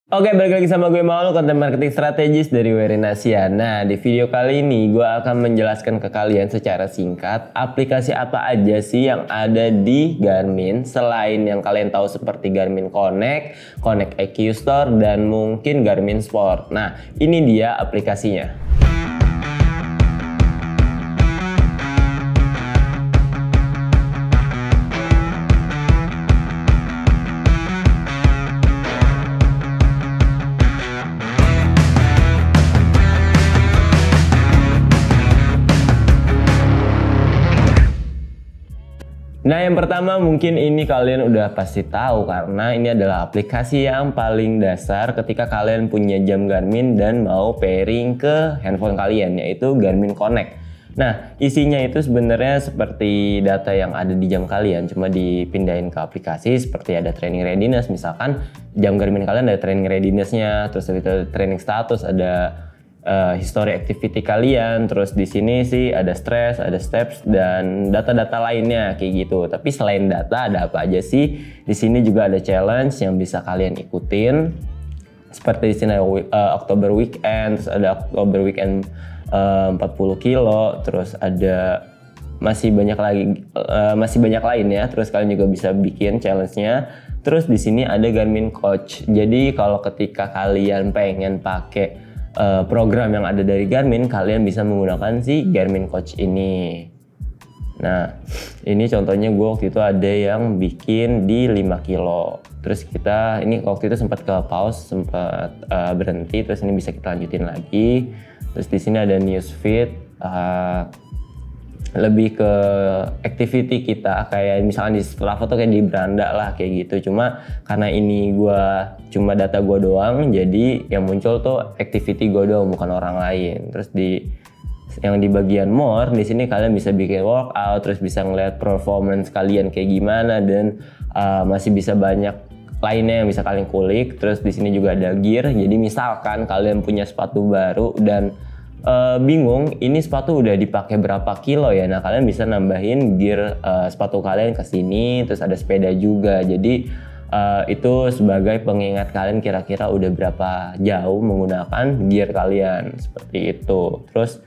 Oke, balik lagi sama gue Maul, konten marketing strategis dari Werin Asia. Nah, di video kali ini gue akan menjelaskan ke kalian secara singkat aplikasi apa aja sih yang ada di Garmin selain yang kalian tahu seperti Garmin Connect, Connect IQ Store, dan mungkin Garmin Sport. Nah, ini dia aplikasinya. Nah, yang pertama mungkin ini kalian udah pasti tahu karena ini adalah aplikasi yang paling dasar ketika kalian punya jam Garmin dan mau pairing ke handphone kalian, yaitu Garmin Connect. Nah, isinya itu sebenarnya seperti data yang ada di jam kalian, cuma dipindahin ke aplikasi seperti ada training readiness. Misalkan jam Garmin kalian ada training readiness-nya, terus ada training status, ada history activity kalian, terus di sini sih ada stress, ada steps, dan data-data lainnya kayak gitu. Tapi selain data ada apa aja sih? Di sini juga ada challenge yang bisa kalian ikutin. Seperti di sini ada October Weekend, terus ada October Weekend 40 kilo, terus ada masih banyak lain ya. Terus kalian juga bisa bikin challenge-nya. Terus di sini ada Garmin Coach. Jadi kalau ketika kalian pengen pakai program yang ada dari Garmin, kalian bisa menggunakan si Garmin Coach ini. Nah, ini contohnya gue waktu itu ada yang bikin di 5 kilo. Terus kita ini waktu itu sempat ke pause, sempat berhenti, terus ini bisa kita lanjutin lagi. Terus di sini ada newsfeed, lebih ke activity kita, kayak misalkan di Strava tuh kayak di beranda lah kayak gitu. Cuma karena ini cuma data gue doang, jadi yang muncul tuh activity gue doang, bukan orang lain. Terus yang di bagian more, di sini kalian bisa bikin workout, terus bisa ngeliat performance kalian kayak gimana, dan masih bisa banyak lainnya yang bisa kalian kulik. Terus di sini juga ada gear. Jadi misalkan kalian punya sepatu baru dan bingung ini sepatu udah dipakai berapa kilo ya, nah kalian bisa nambahin gear sepatu kalian ke sini. Terus ada sepeda juga, jadi itu sebagai pengingat kalian kira-kira udah berapa jauh menggunakan gear kalian, seperti itu. Terus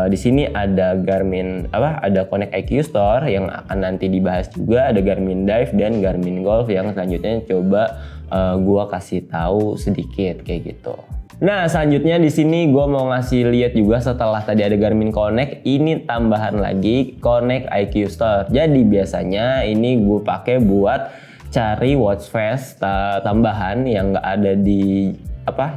di sini ada ada Connect IQ Store yang akan nanti dibahas juga, ada Garmin Dive dan Garmin Golf yang selanjutnya coba gua kasih tahu sedikit kayak gitu. Nah, selanjutnya di sini gue mau ngasih lihat juga, setelah tadi ada Garmin Connect, ini tambahan lagi Connect IQ Store. Jadi biasanya ini gue pakai buat cari watch face tambahan yang nggak ada di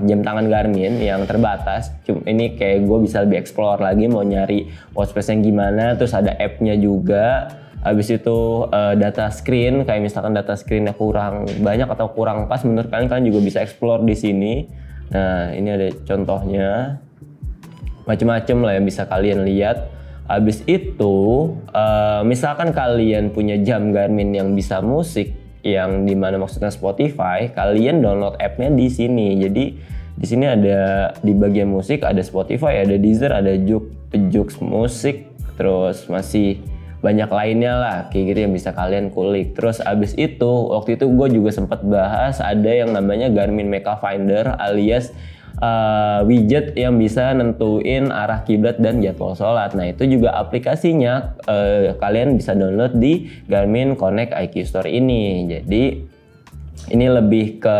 jam tangan Garmin yang terbatas. Ini kayak gue bisa lebih explore lagi mau nyari watch face yang gimana. Terus ada app-nya juga. Habis itu data screen, kayak misalkan data screen-nya kurang banyak atau kurang pas menurut kalian juga bisa explore di sini. Nah, ini ada contohnya, macam-macam lah yang bisa kalian lihat. Habis itu, misalkan kalian punya jam Garmin yang bisa musik, yang dimana maksudnya Spotify, kalian download app-nya di sini. Jadi di sini ada di bagian musik ada Spotify, ada Deezer, ada Joox Musik, terus masih banyak lainnya lah kayak gitu yang bisa kalian kulik. Terus abis itu waktu itu gue juga sempat bahas ada yang namanya Garmin Mecha Finder, alias widget yang bisa nentuin arah kiblat dan jadwal sholat. Nah, itu juga aplikasinya kalian bisa download di Garmin Connect IQ Store ini. Jadi ini lebih ke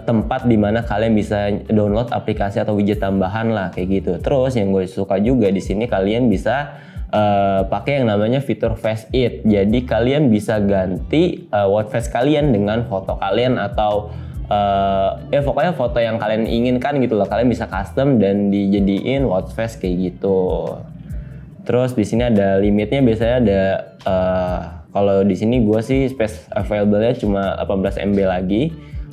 tempat dimana kalian bisa download aplikasi atau widget tambahan lah kayak gitu. Terus yang gue suka juga di sini kalian bisa pakai yang namanya fitur Face It. Jadi kalian bisa ganti watch face kalian dengan foto kalian atau pokoknya foto yang kalian inginkan gitu loh. Kalian bisa custom dan dijadiin watch face kayak gitu. Terus di sini ada limitnya, biasanya ada kalau di sini gue sih space available-nya cuma 18 MB lagi.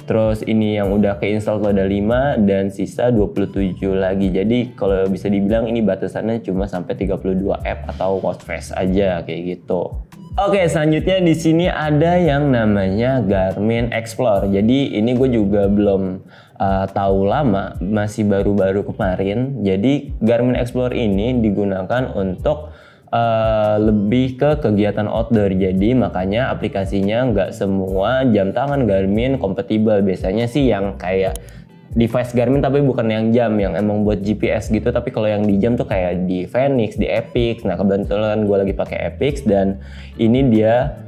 Terus ini yang udah keinstall tuh ada 5 dan sisa 27 lagi. Jadi kalau bisa dibilang ini batasannya cuma sampai 32 app atau watch face aja kayak gitu. Oke, selanjutnya di sini ada yang namanya Garmin Explore. Jadi ini gue juga belum tahu lama, masih baru-baru kemarin. Jadi Garmin Explore ini digunakan untuk lebih ke kegiatan outdoor. Jadi makanya aplikasinya nggak semua jam tangan Garmin kompatibel. Biasanya sih yang kayak device Garmin tapi bukan yang jam, yang emang buat GPS gitu. Tapi kalau yang di jam tuh kayak di Fenix, di Epix. Nah kebetulan gue lagi pakai Epix dan ini dia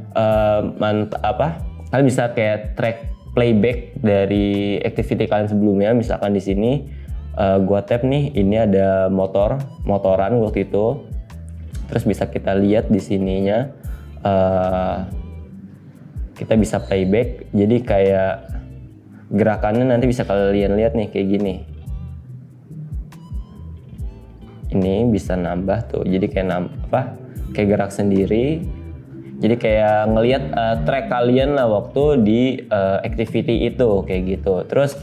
kalian bisa kayak track playback dari activity kalian sebelumnya. Misalkan di sini gue tap nih, ini ada motoran waktu itu. Terus bisa kita lihat di sininya kita bisa playback. Jadi kayak gerakannya nanti bisa kalian lihat nih kayak gini. Ini bisa nambah tuh. Jadi kayak kayak gerak sendiri. Jadi kayak ngelihat track kalian lah waktu di activity itu kayak gitu. Terus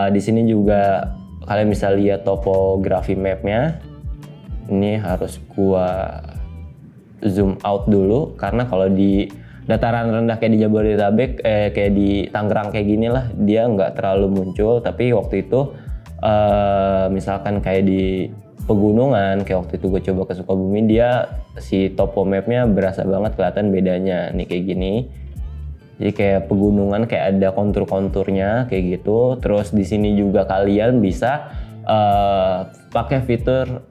di sini juga kalian bisa lihat topografi mapnya. Ini harus gua zoom out dulu karena kalau di dataran rendah kayak di Jabodetabek, kayak di Tangerang kayak gini lah, dia nggak terlalu muncul. Tapi waktu itu misalkan kayak di pegunungan, kayak waktu itu gue coba ke Sukabumi, dia si topo mapnya berasa banget kelihatan bedanya nih kayak gini. Jadi kayak pegunungan kayak ada kontur-konturnya kayak gitu. Terus di sini juga kalian bisa pakai fitur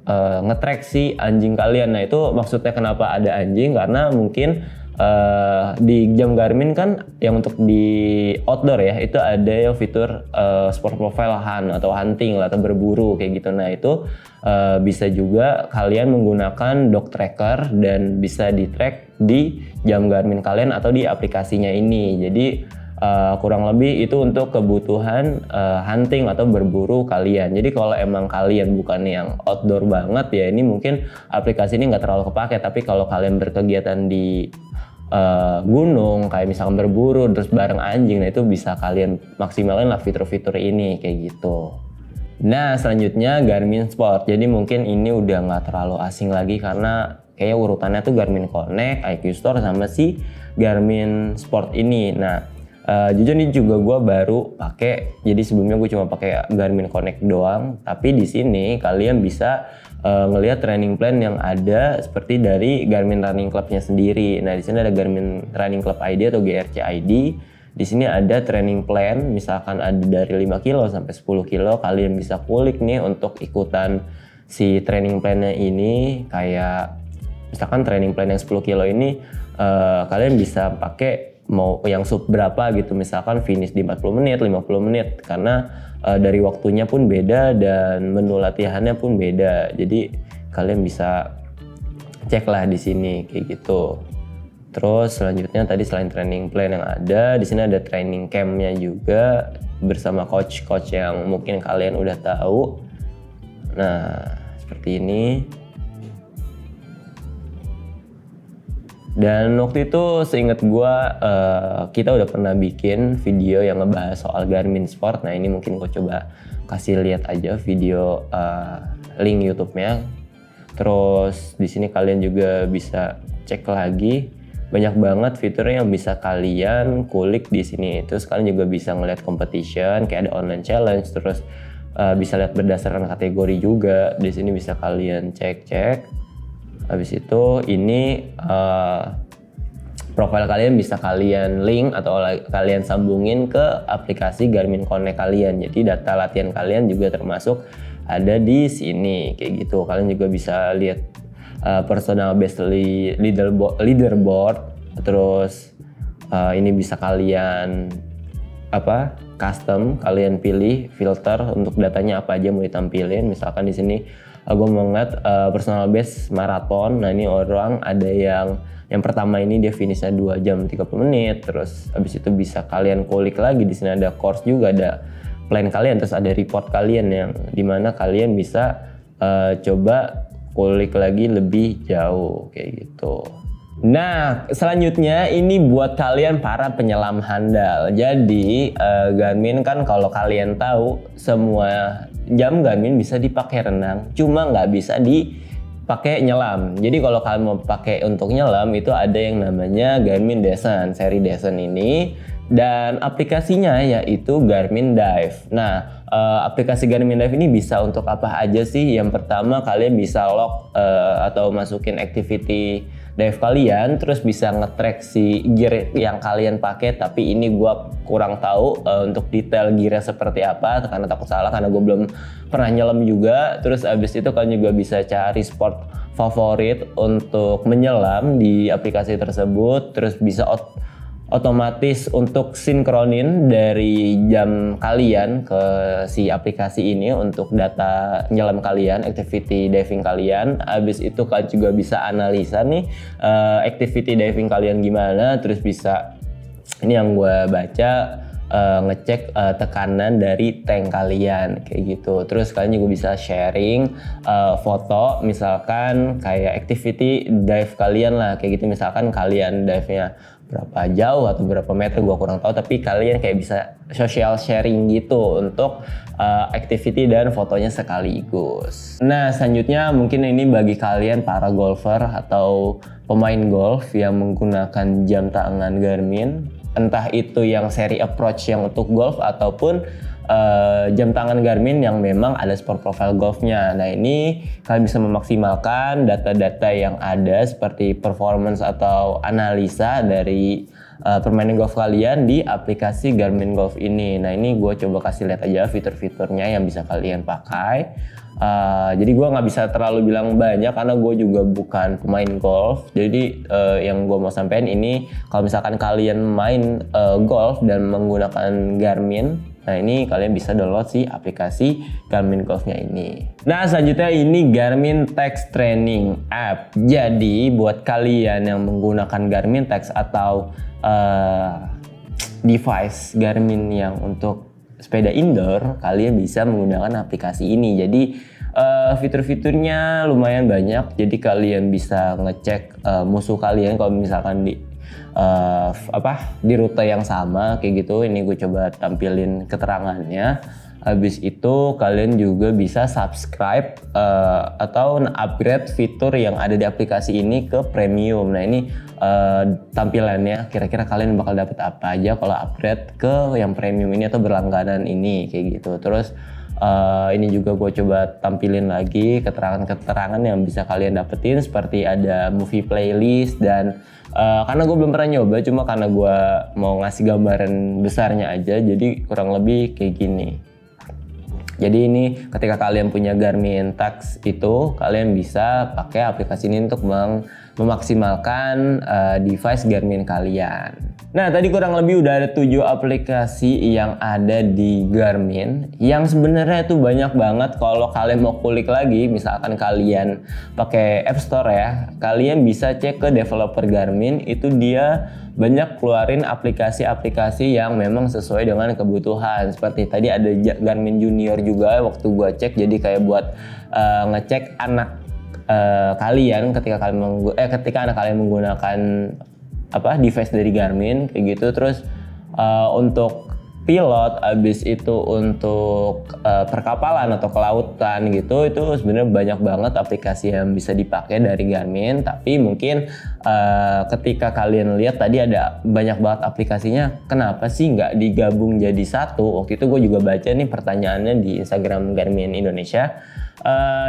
nge-track si anjing kalian. Nah itu maksudnya kenapa ada anjing, karena mungkin di jam Garmin kan yang untuk di outdoor ya, itu ada yang fitur sport profile hunt atau hunting lah, atau berburu kayak gitu. Nah itu bisa juga kalian menggunakan dog tracker dan bisa di track di jam Garmin kalian atau di aplikasinya ini. Jadi kurang lebih itu untuk kebutuhan hunting atau berburu kalian. Jadi kalau emang kalian bukan yang outdoor banget ya, ini mungkin aplikasi ini nggak terlalu kepake. Tapi kalau kalian berkegiatan di gunung kayak misalkan berburu terus bareng anjing, nah itu bisa kalian maksimalin lah fitur-fitur ini kayak gitu. Nah selanjutnya Garmin Sport. Jadi mungkin ini udah nggak terlalu asing lagi karena kayak urutannya tuh Garmin Connect, IQ Store sama si Garmin Sport ini. Nah jujur ini juga gue baru pakai. Jadi sebelumnya gue cuma pakai Garmin Connect doang. Tapi di sini kalian bisa ngelihat training plan yang ada seperti dari Garmin Running Club-nya sendiri. Nah di sini ada Garmin Running Club ID atau GRC ID. Di sini ada training plan, misalkan ada dari 5 kilo sampai 10 kilo, kalian bisa kulik nih untuk ikutan si training plan-nya ini. Kayak misalkan training plan yang 10 kilo ini kalian bisa pakai mau yang sub berapa gitu, misalkan finish di 40 menit, 50 menit, karena dari waktunya pun beda dan menu latihannya pun beda. Jadi kalian bisa cek lah di sini kayak gitu. Terus selanjutnya tadi selain training plan yang ada, di sini ada training camp-nya juga bersama coach-coach yang mungkin kalian udah tahu. Nah, seperti ini. Dan waktu itu seingat gue kita udah pernah bikin video yang ngebahas soal Garmin Sport. Nah ini mungkin gue coba kasih lihat aja video link YouTube-nya. Terus di sini kalian juga bisa cek lagi, banyak banget fiturnya yang bisa kalian kulik di sini. Terus kalian juga bisa ngeliat competition, kayak ada online challenge. Terus bisa lihat berdasarkan kategori juga. Di sini bisa kalian cek-cek. Habis itu ini profile kalian bisa kalian link atau kalian sambungin ke aplikasi Garmin Connect kalian. Jadi data latihan kalian juga termasuk ada di sini kayak gitu. Kalian juga bisa lihat personal best leaderboard. Terus ini bisa kalian custom, kalian pilih filter untuk datanya apa aja mau ditampilin. Misalkan di sini gue mau ngeliat personal best maraton. Nah ini orang ada yang pertama ini dia finishnya 2 jam 30 menit. Terus habis itu bisa kalian kulik lagi, di sini ada course juga, ada plan kalian, terus ada report kalian yang dimana kalian bisa coba kulik lagi lebih jauh kayak gitu. Nah selanjutnya ini buat kalian para penyelam handal. Jadi Garmin kan kalau kalian tahu semua jam Garmin bisa dipakai renang, cuma nggak bisa dipakai nyelam. Jadi kalau kalian mau pakai untuk nyelam itu ada yang namanya Garmin Descent, seri Descent ini, dan aplikasinya yaitu Garmin Dive. Nah aplikasi Garmin Dive ini bisa untuk apa aja sih? Yang pertama kalian bisa log atau masukin activity dive kalian, terus bisa nge-track si gear yang kalian pakai. Tapi ini gua kurang tahu untuk detail gearnya seperti apa, karena takut salah karena gue belum pernah nyelam juga. Terus abis itu kalian juga bisa cari sport favorit untuk menyelam di aplikasi tersebut. Terus bisa otomatis untuk sinkronin dari jam kalian ke si aplikasi ini untuk data nyelam kalian, activity diving kalian. Habis itu kalian juga bisa analisa nih activity diving kalian gimana. Terus bisa, ini yang gue baca, ngecek tekanan dari tank kalian kayak gitu. Terus kalian juga bisa sharing foto, misalkan kayak activity dive kalian lah kayak gitu. Misalkan kalian dive-nya berapa jauh atau berapa meter, gua kurang tahu, tapi kalian kayak bisa social sharing gitu untuk activity dan fotonya sekaligus. Nah, selanjutnya mungkin ini bagi kalian para golfer atau pemain golf yang menggunakan jam tangan Garmin, entah itu yang seri approach yang untuk golf ataupun jam tangan Garmin yang memang ada sport profile golfnya. Nah, ini kalian bisa memaksimalkan data-data yang ada seperti performance atau analisa dari permainan golf kalian di aplikasi Garmin Golf ini. Nah, ini gue coba kasih lihat aja fitur-fiturnya yang bisa kalian pakai. Jadi gue nggak bisa terlalu bilang banyak karena gue juga bukan pemain golf. Jadi yang gue mau sampaikan ini, kalau misalkan kalian main golf dan menggunakan Garmin, nah ini kalian bisa download si aplikasi Garmin Golfnya ini. Nah, selanjutnya ini Garmin Text Training App. Jadi buat kalian yang menggunakan Garmin Text atau device Garmin yang untuk sepeda indoor, kalian bisa menggunakan aplikasi ini. Jadi fitur-fiturnya lumayan banyak. Jadi kalian bisa ngecek musuh kalian kalau misalkan di rute yang sama kayak gitu. Ini gue coba tampilin keterangannya. Habis itu kalian juga bisa subscribe atau upgrade fitur yang ada di aplikasi ini ke premium. Nah, ini tampilannya, kira-kira kalian bakal dapat apa aja kalau upgrade ke yang premium ini atau berlangganan ini kayak gitu. Terus ini juga gue coba tampilin lagi keterangan-keterangan yang bisa kalian dapetin, seperti ada movie playlist. Dan karena gue belum pernah nyoba, cuma karena gue mau ngasih gambaran besarnya aja, jadi kurang lebih kayak gini. Jadi ini ketika kalian punya Garmin Text itu, kalian bisa pakai aplikasi ini untuk memaksimalkan device Garmin kalian. Nah, tadi kurang lebih udah ada 7 aplikasi yang ada di Garmin, yang sebenarnya itu banyak banget. Kalau kalian mau kulik lagi, misalkan kalian pakai App Store ya, kalian bisa cek ke developer Garmin, itu dia banyak keluarin aplikasi-aplikasi yang memang sesuai dengan kebutuhan. Seperti tadi ada Garmin Junior juga waktu gua cek, jadi kayak buat ngecek anak kalian ketika anak kalian menggunakan device dari Garmin kayak gitu. Terus untuk pilot, abis itu untuk perkapalan atau kelautan gitu, itu sebenarnya banyak banget aplikasi yang bisa dipakai dari Garmin. Tapi mungkin ketika kalian lihat tadi ada banyak banget aplikasinya, kenapa sih nggak digabung jadi satu? Waktu itu gue juga baca nih pertanyaannya di Instagram Garmin Indonesia.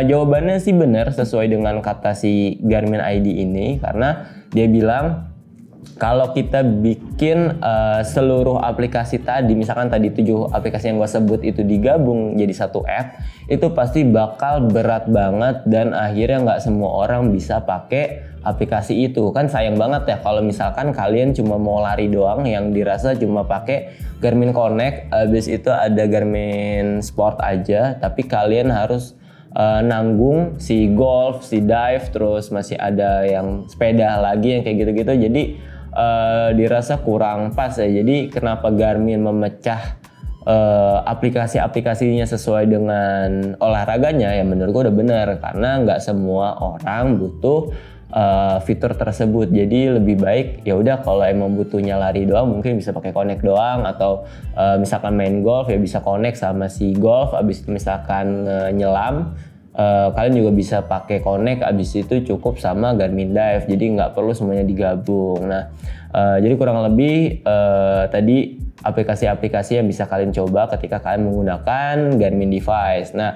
Jawabannya sih benar, sesuai dengan kata si Garmin ID ini, karena dia bilang kalau kita bikin seluruh aplikasi tadi, misalkan tadi 7 aplikasi yang gue sebut itu digabung jadi satu app, itu pasti bakal berat banget dan akhirnya nggak semua orang bisa pakai aplikasi itu. Kan sayang banget ya kalau misalkan kalian cuma mau lari doang, yang dirasa cuma pakai Garmin Connect, habis itu ada Garmin Sport aja, tapi kalian harus nanggung si golf, si dive, terus masih ada yang sepeda lagi yang kayak gitu-gitu. Jadi dirasa kurang pas ya. Jadi kenapa Garmin memecah aplikasi-aplikasinya sesuai dengan olahraganya, ya menurut gue udah bener, karena nggak semua orang butuh fitur tersebut. Jadi lebih baik ya udah, kalau emang butuhnya lari doang mungkin bisa pakai Connect doang, atau misalkan main golf ya bisa Connect sama si golf. Abis itu misalkan nyelam, kalian juga bisa pakai Connect, abis itu cukup sama Garmin Dive. Jadi nggak perlu semuanya digabung. Nah, jadi kurang lebih tadi aplikasi-aplikasi yang bisa kalian coba ketika kalian menggunakan Garmin device. Nah,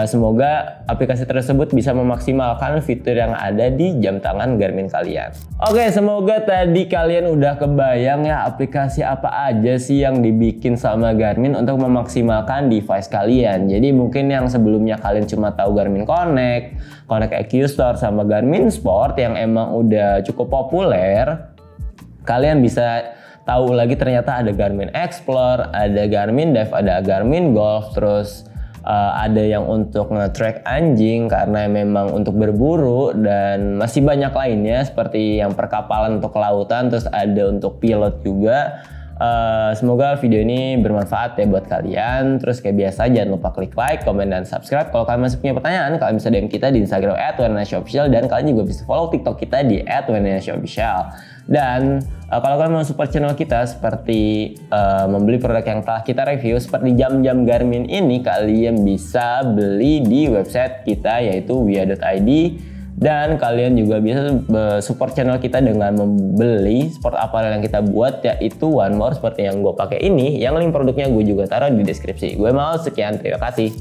semoga aplikasi tersebut bisa memaksimalkan fitur yang ada di jam tangan Garmin kalian. Oke, semoga tadi kalian udah kebayang ya aplikasi apa aja sih yang dibikin sama Garmin untuk memaksimalkan device kalian. Jadi mungkin yang sebelumnya kalian cuma tahu Garmin Connect, Connect EQ Store sama Garmin Sport yang emang udah cukup populer, kalian bisa tahu lagi ternyata ada Garmin Explore, ada Garmin Dive, ada Garmin Golf, terus ada yang untuk nge-track anjing karena memang untuk berburu, dan masih banyak lainnya seperti yang perkapalan untuk kelautan, terus ada untuk pilot juga. Semoga video ini bermanfaat ya buat kalian. Terus kayak biasa jangan lupa klik like, komen, dan subscribe. Kalau kalian masih punya pertanyaan, kalian bisa DM kita di Instagram @WNSofficial, dan kalian juga bisa follow TikTok kita di @WNSofficial. Dan kalau kalian mau support channel kita seperti membeli produk yang telah kita review seperti jam-jam Garmin ini, kalian bisa beli di website kita yaitu wia.id. Dan kalian juga bisa support channel kita dengan membeli sport apparel yang kita buat, yaitu One More seperti yang gue pakai ini, yang link produknya gue juga taruh di deskripsi. Gue mau sekian, terima kasih.